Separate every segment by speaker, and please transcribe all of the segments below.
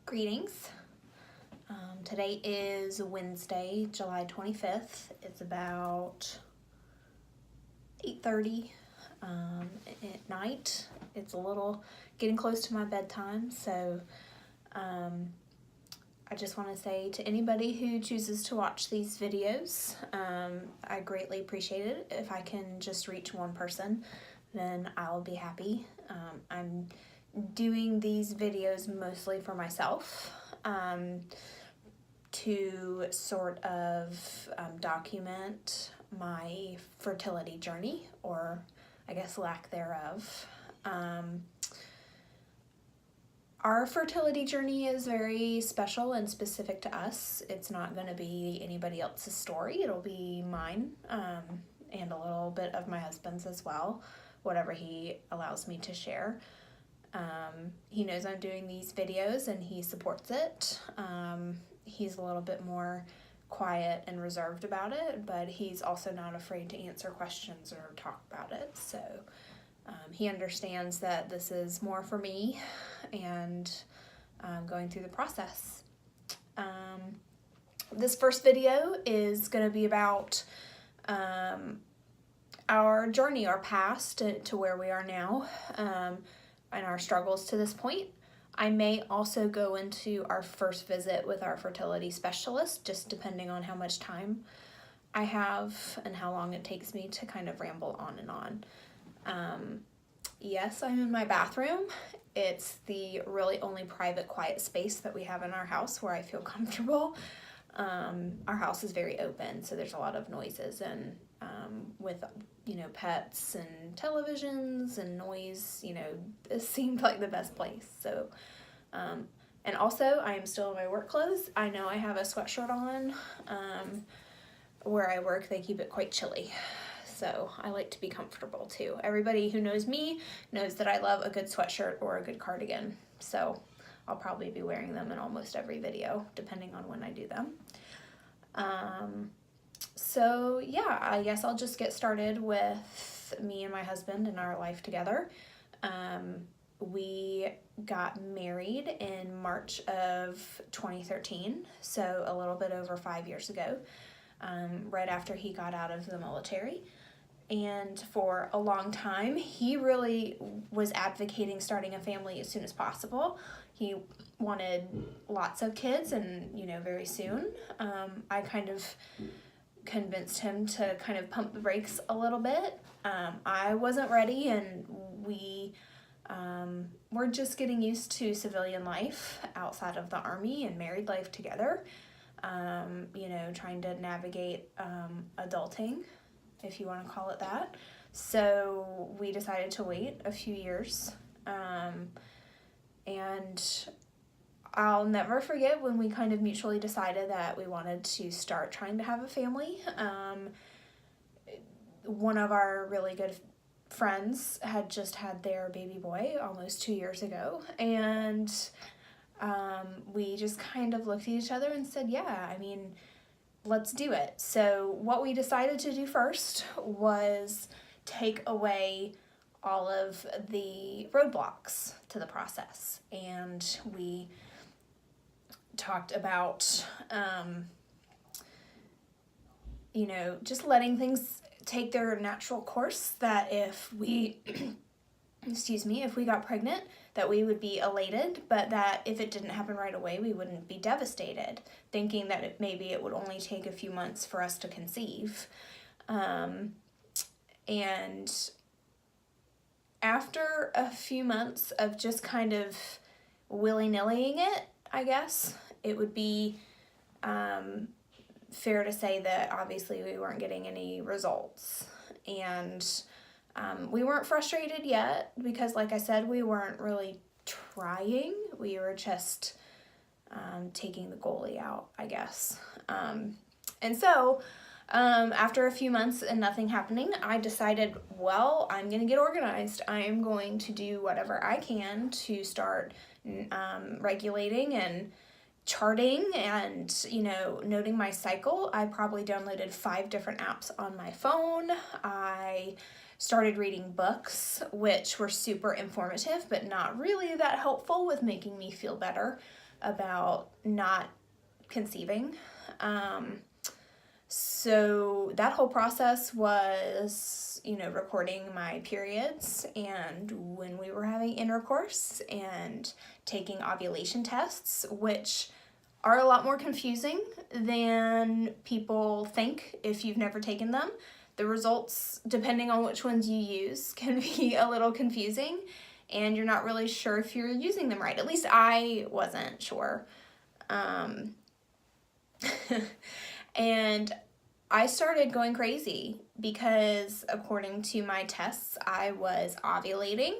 Speaker 1: Greetings. Today is Wednesday, July 25th. It's about 8:30 at night. It's a little getting close to my bedtime, so I just want to say to anybody who chooses to watch these videos, I greatly appreciate it. If I can just reach one person, then I'll be happy. I'm doing these videos mostly for myself, to sort of document my fertility journey, or I guess lack thereof. Our fertility journey is very special and specific to us. It's not going to be anybody else's story. It'll be mine, and a little bit of my husband's as well, whatever he allows me to share. He knows I'm doing these videos and he supports it. He's a little bit more quiet and reserved about it, but he's also not afraid to answer questions or talk about it. So he understands that this is more for me and going through the process. This first video is going to be about our journey, our past to where we are now, and our struggles to this point. I may also go into our first visit with our fertility specialist, just depending on how much time I have and how long it takes me to kind of ramble on and on. Yes, I'm in my bathroom. It's the really only private, quiet space that we have in our house where I feel comfortable. Our house is very open, so there's a lot of noises, and with pets and televisions and noise, it seemed like the best place. So and also I am still in my work clothes. I know I have a sweatshirt on. Where I work, they keep it quite chilly, so I like to be comfortable too. Everybody who knows me knows that I love a good sweatshirt or a good cardigan, so I'll probably be wearing them in almost every video, depending on when I do them. So yeah, I guess I'll just get started with me and my husband and our life together. We got married in March of 2013, so a little bit over 5 years ago, right after he got out of the military. And for a long time, he really was advocating starting a family as soon as possible. He wanted lots of kids and, very soon. I kind of convinced him to kind of pump the brakes a little bit. I wasn't ready, and we were just getting used to civilian life outside of the Army and married life together. Trying to navigate adulting, if you want to call it that. So we decided to wait a few years. And I'll never forget when we kind of mutually decided that we wanted to start trying to have a family. One of our really good friends had just had their baby boy almost 2 years ago, and we just kind of looked at each other and said, yeah, let's do it. So what we decided to do first was take away all of the roadblocks to the process. And we talked about, just letting things take their natural course, that if we, if we got pregnant, that we would be elated, but that if it didn't happen right away, we wouldn't be devastated, thinking that maybe it would only take a few months for us to conceive. And after a few months of just kind of willy-nillying it, I guess, it would be fair to say that obviously we weren't getting any results. And we weren't frustrated yet because, like I said, we weren't really trying. We were just taking the goalie out, I guess. And so after a few months and nothing happening, I decided, well, I'm going to get organized. I'm going to do whatever I can to start regulating and charting and, noting my cycle. I probably downloaded 5 different apps on my phone. I started reading books, which were super informative, but not really that helpful with making me feel better. about not conceiving. So that whole process was, recording my periods and when we were having intercourse and taking ovulation tests, which are a lot more confusing than people think if you've never taken them. The results, depending on which ones you use, can be a little confusing and you're not really sure if you're using them right. At least I wasn't sure. And I started going crazy because according to my tests, I was ovulating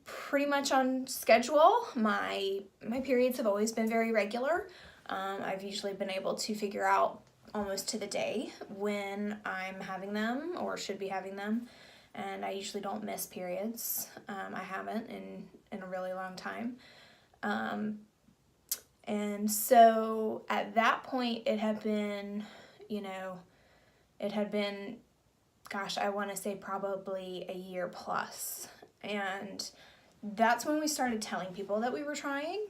Speaker 1: pretty much on schedule. My periods have always been very regular. I've usually been able to figure out almost to the day when I'm having them or should be having them, and I usually don't miss periods. I haven't in a really long time. And so at that point it had been, gosh, I want to say probably a year plus. And that's when we started telling people that we were trying,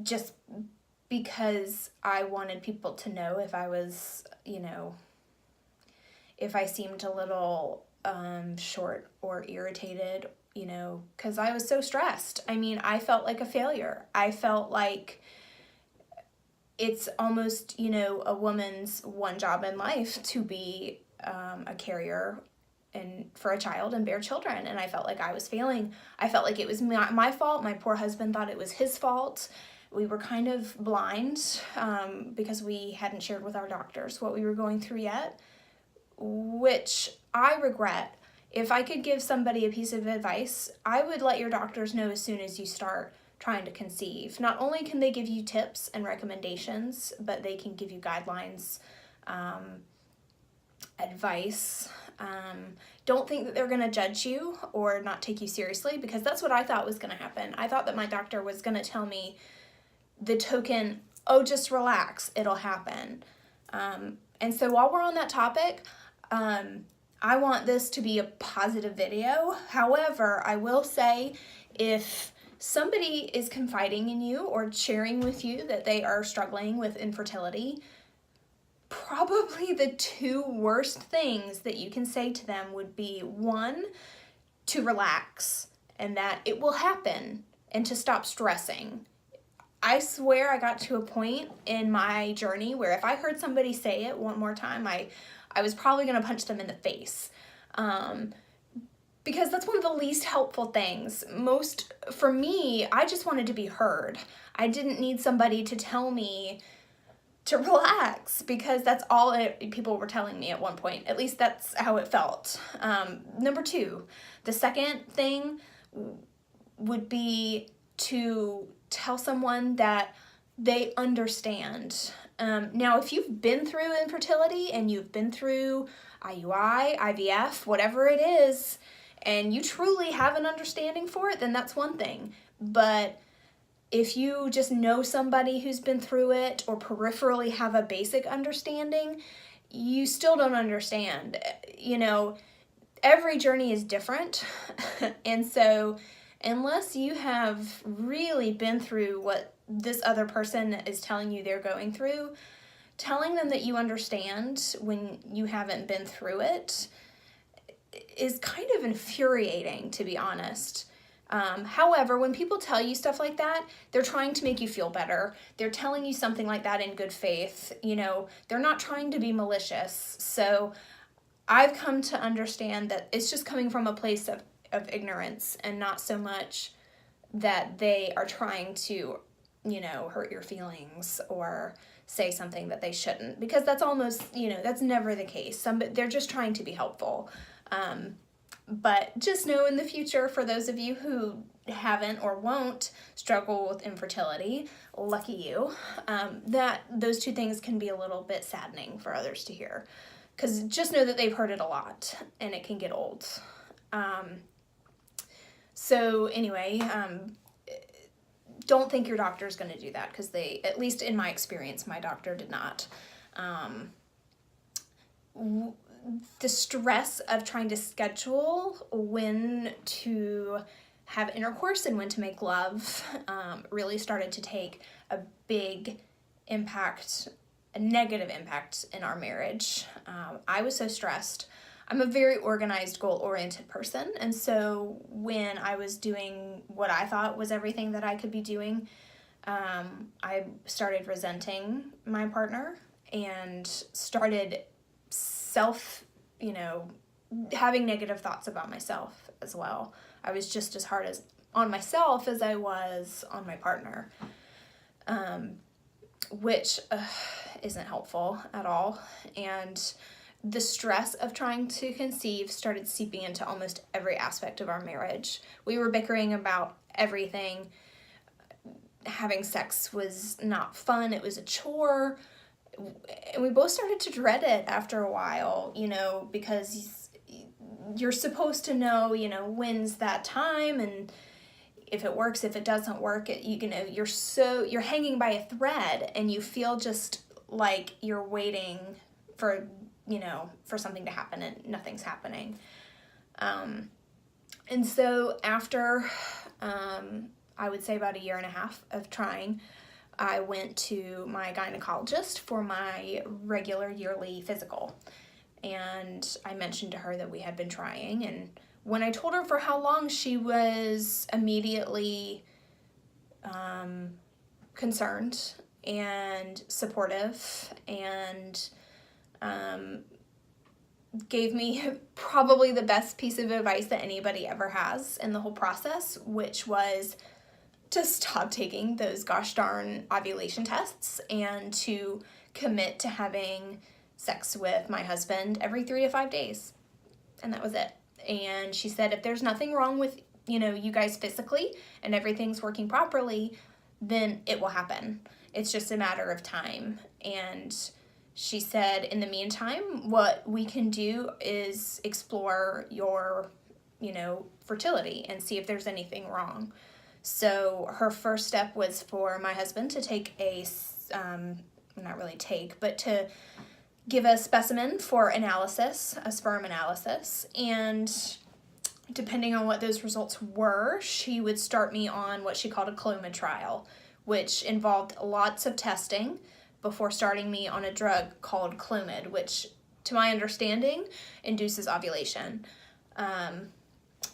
Speaker 1: just because I wanted people to know if I was, if I seemed a little short or irritated, because I was so stressed. I mean, I felt like a failure. I felt like it's almost, a woman's one job in life to be a carrier and for a child and bear children. And I felt like I was failing. I felt like it was my fault. My poor husband thought it was his fault. We were kind of blind because we hadn't shared with our doctors what we were going through yet, which I regret. If I could give somebody a piece of advice, I would let your doctors know as soon as you start trying to conceive. Not only can they give you tips and recommendations, but they can give you guidelines, advice. Don't think that they're going to judge you or not take you seriously, because that's what I thought was going to happen. I thought that my doctor was going to tell me the token, oh, just relax, it'll happen. And so while we're on that topic, I want this to be a positive video. However, I will say if somebody is confiding in you or sharing with you that they are struggling with infertility, probably the two worst things that you can say to them would be, one, to relax and that it will happen and to stop stressing. I swear I got to a point in my journey where if I heard somebody say it one more time, I was probably going to punch them in the face. Because that's one of the least helpful things. For me, I just wanted to be heard. I didn't need somebody to tell me to relax, because that's all people were telling me at one point. At least that's how it felt. Number two, the second thing would be to tell someone that they understand. Now, if you've been through infertility and you've been through IUI, IVF, whatever it is, and you truly have an understanding for it, then that's one thing. But if you just know somebody who's been through it or peripherally have a basic understanding, you still don't understand. Every journey is different. And so unless you have really been through what this other person is telling you they're going through, telling them that you understand when you haven't been through it is kind of infuriating, to be honest. However, when people tell you stuff like that, they're trying to make you feel better. They're telling you something like that in good faith. They're not trying to be malicious. So I've come to understand that it's just coming from a place of ignorance and not so much that they are trying to, hurt your feelings or say something that they shouldn't, because that's almost, that's never the case. They're just trying to be helpful. But just know in the future, for those of you who haven't or won't struggle with infertility, lucky you, that those two things can be a little bit saddening for others to hear. Because just know that they've heard it a lot and it can get old. So anyway, don't think your doctor's going to do that, because they, at least in my experience, my doctor did not. The stress of trying to schedule when to have intercourse and when to make love really started to take a big impact, a negative impact in our marriage. I was so stressed. I'm a very organized, goal-oriented person, and so when I was doing what I thought was everything that I could be doing, I started resenting my partner and started having negative thoughts about myself as well. I was just as hard on myself as I was on my partner, which isn't helpful at all. And the stress of trying to conceive started seeping into almost every aspect of our marriage. We were bickering about everything. Having sex was not fun. It was a chore. And we both started to dread it after a while, because you're supposed to know, when's that time, and if it works, if it doesn't work, you're hanging by a thread, and you feel just like you're waiting for something to happen, and nothing's happening. And so after, I would say about 1.5 years of trying, I went to my gynecologist for my regular yearly physical. And I mentioned to her that we had been trying. And when I told her for how long, she was immediately concerned and supportive, and gave me probably the best piece of advice that anybody ever has in the whole process, which was to stop taking those gosh darn ovulation tests and to commit to having sex with my husband every 3 to 5 days. And that was it. And she said, if there's nothing wrong with, you guys physically and everything's working properly, then it will happen. It's just a matter of time. And she said, in the meantime, what we can do is explore your, fertility and see if there's anything wrong. So her first step was for my husband to take to give a specimen for analysis, a sperm analysis. And depending on what those results were, she would start me on what she called a Coma Trial, which involved lots of testing before starting me on a drug called Clomid, which, to my understanding, induces ovulation.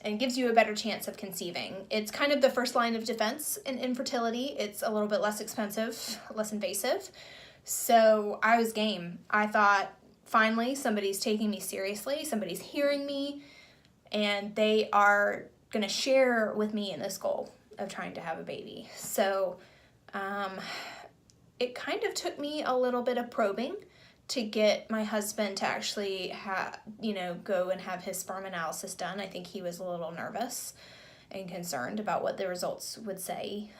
Speaker 1: And gives you a better chance of conceiving. It's kind of the first line of defense in infertility. It's a little bit less expensive, less invasive. So I was game. I thought, finally, somebody's taking me seriously, somebody's hearing me, and they are going to share with me in this goal of trying to have a baby. So it kind of took me a little bit of probing to get my husband to actually go and have his sperm analysis done. I think he was a little nervous and concerned about what the results would say.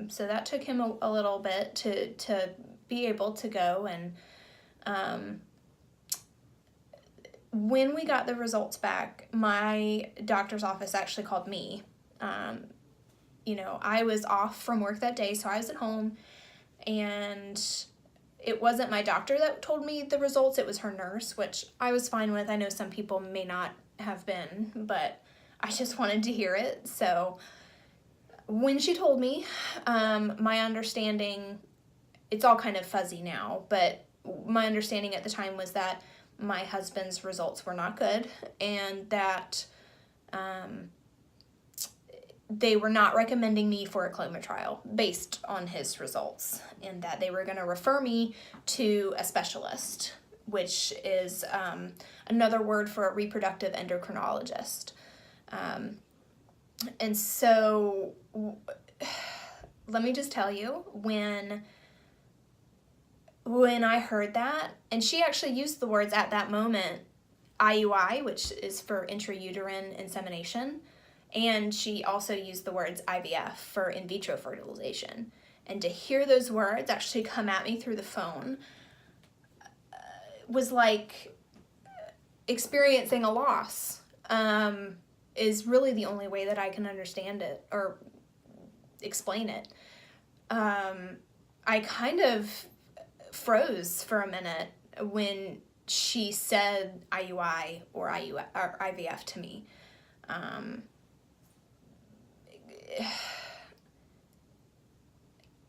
Speaker 1: So that took him a little bit to be able to go. And when we got the results back, my doctor's office actually called me. I was off from work that day, so I was at home, and it wasn't my doctor that told me the results, it was her nurse, which I was fine with. I know some people may not have been, but I just wanted to hear it. So when she told me, my understanding, it's all kind of fuzzy now, but my understanding at the time was that my husband's results were not good, and that they were not recommending me for a Coma Trial based on his results, and that they were going to refer me to a specialist, which is another word for a reproductive endocrinologist. And so let me just tell you, when I heard that, and she actually used the words at that moment, IUI, which is for intrauterine insemination, and she also used the words IVF for in vitro fertilization. And to hear those words actually come at me through the phone was like experiencing a loss, is really the only way that I can understand it or explain it. I kind of froze for a minute when she said IUI or IVF to me.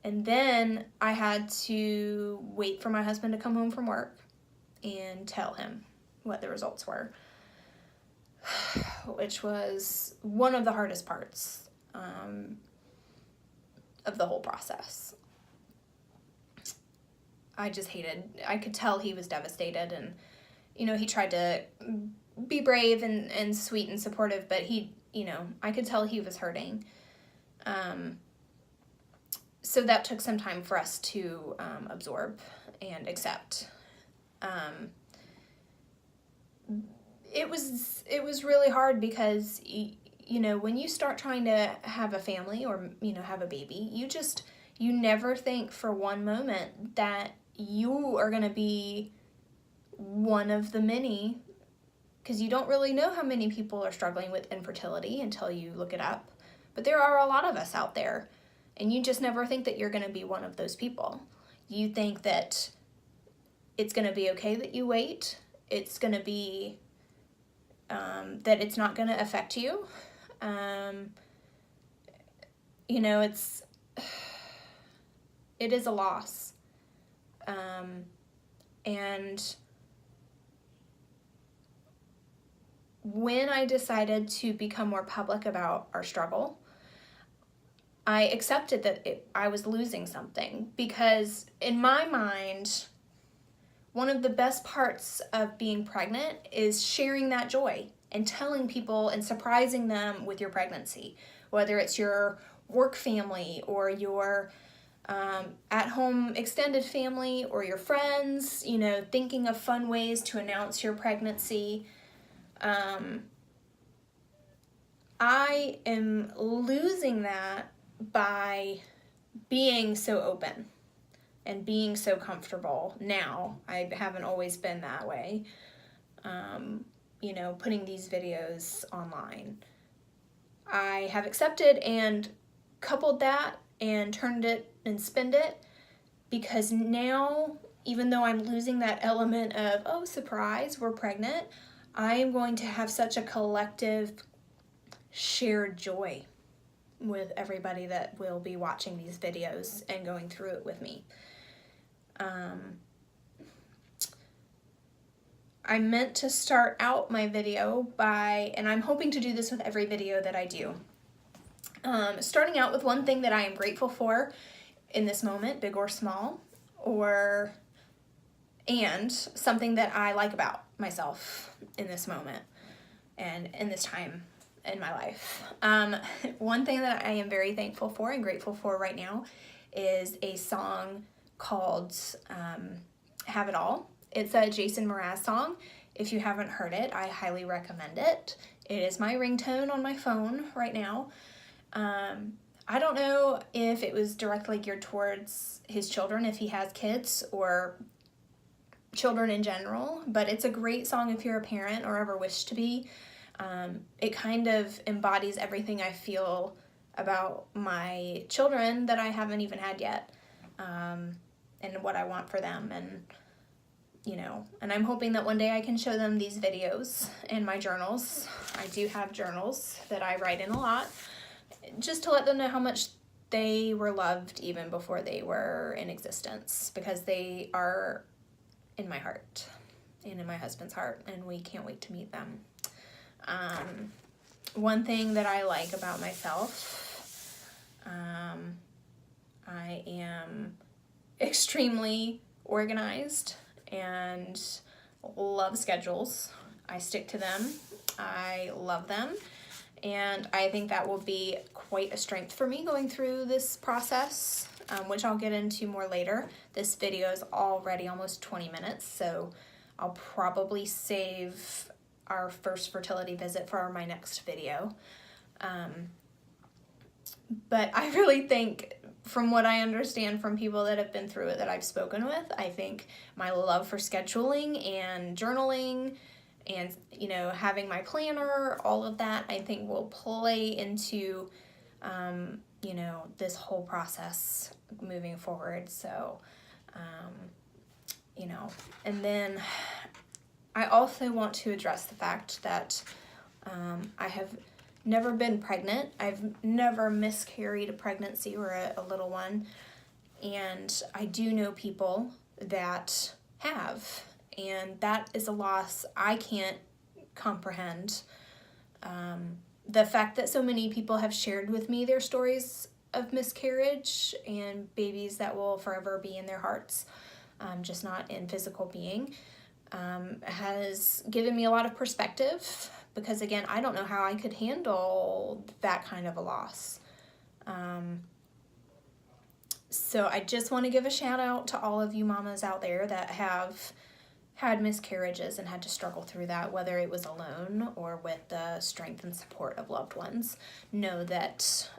Speaker 1: And then I had to wait for my husband to come home from work and tell him what the results were, which was one of the hardest parts of the whole process. I could tell he was devastated, and, he tried to be brave and sweet and supportive, but I could tell he was hurting. So that took some time for us to absorb and accept. It was really hard because, when you start trying to have a family or, have a baby, you never think for one moment that you are going to be one of the many, because you don't really know how many people are struggling with infertility until you look it up. But there are a lot of us out there, and you just never think that you're going to be one of those people. You think that it's going to be okay that you wait. It's going to be that it's not going to affect you. It is a loss. And when I decided to become more public about our struggle, I accepted that I was losing something, because in my mind, one of the best parts of being pregnant is sharing that joy and telling people and surprising them with your pregnancy, whether it's your work family or your at-home extended family or your friends, thinking of fun ways to announce your pregnancy. I am losing that by being so open and being so comfortable now. I haven't always been that way. Putting these videos online. I have accepted and coupled that and turned it and spinned it, because now, even though I'm losing that element of, oh, surprise, we're pregnant, I am going to have such a collective shared joy with everybody that will be watching these videos and going through it with me. I meant to start out my video and I'm hoping to do this with every video that I do, starting out with one thing that I am grateful for in this moment, big or small, and something that I like about myself in this moment and in this time in my life. One thing that I am very thankful for and grateful for right now is a song called Have It All. It's a Jason Mraz song. If you haven't heard it, I highly recommend it. It is my ringtone on my phone right now. I don't know if it was directly geared towards his children, if he has kids, or children in general, but it's a great song if you're a parent or ever wish to be. It kind of embodies everything I feel about my children that I haven't even had yet, and what I want for them, and I'm hoping that one day I can show them these videos in my journals. I do have journals that I write in a lot, just to let them know how much they were loved even before they were in existence, because they are in my heart and in my husband's heart, and we can't wait to meet them. One thing that I like about myself, I am extremely organized and love schedules. I stick to them. I love them. And I think that will be quite a strength for me going through this process, which I'll get into more later. This video is already almost 20 minutes, so I'll probably save our first fertility visit for my next video. But I really think, from what I understand from people that have been through it that I've spoken with, I think my love for scheduling and journaling and, having my planner, all of that, I think will play into, this whole process moving forward. So, and then I also want to address the fact that I have never been pregnant. I've never miscarried a pregnancy or a little one. And I do know people that have, and that is a loss I can't comprehend. The fact that so many people have shared with me their stories of miscarriage and babies that will forever be in their hearts, just not in physical being, has given me a lot of perspective, because again, I don't know how I could handle that kind of a loss. So I just want to give a shout out to all of you mamas out there that have had miscarriages and had to struggle through that, whether it was alone or with the strength and support of loved ones. Know that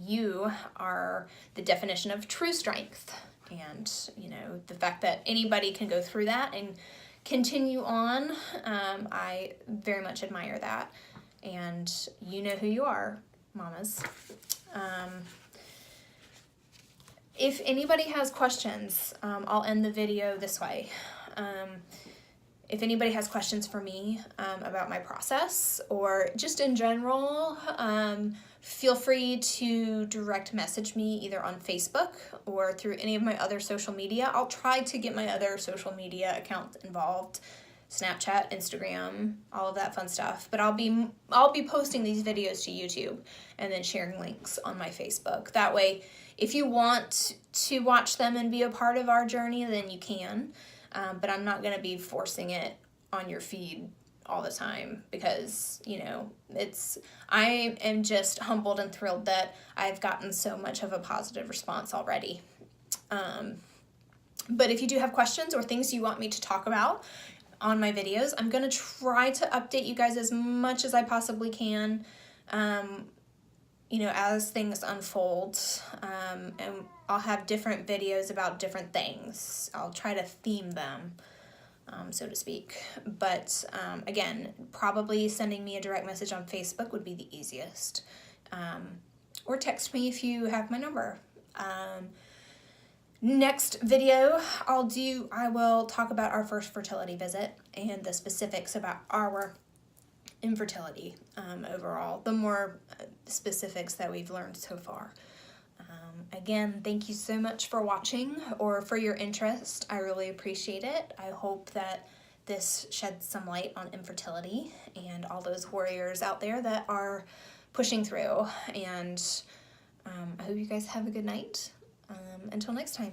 Speaker 1: you are the definition of true strength. And, you know, the fact that anybody can go through that and continue on, I very much admire that. And you know who you are, mamas. If anybody has questions, I'll end the video this way. If anybody has questions for me about my process or just in general, feel free to direct message me either on Facebook or through any of my other social media. I'll try to get my other social media accounts involved. Snapchat, Instagram, all of that fun stuff. But I'll be posting these videos to YouTube and then sharing links on my Facebook. That way, if you want to watch them and be a part of our journey, then you can. But I'm not going to be forcing it on your feed all the time, because, you know, I am just humbled and thrilled that I've gotten so much of a positive response already. But if you do have questions or things you want me to talk about on my videos, I'm going to try to update you guys as much as I possibly can, you know, as things unfold. And I'll have different videos about different things. I'll try to theme them, so to speak. But again, probably sending me a direct message on Facebook would be the easiest. Or text me if you have my number. Next video I will talk about our first fertility visit and the specifics about our infertility overall, the more specifics that we've learned so far. Again, thank you so much for watching or for your interest. I really appreciate it. I hope that this sheds some light on infertility and all those warriors out there that are pushing through. And I hope you guys have a good night. Until next time.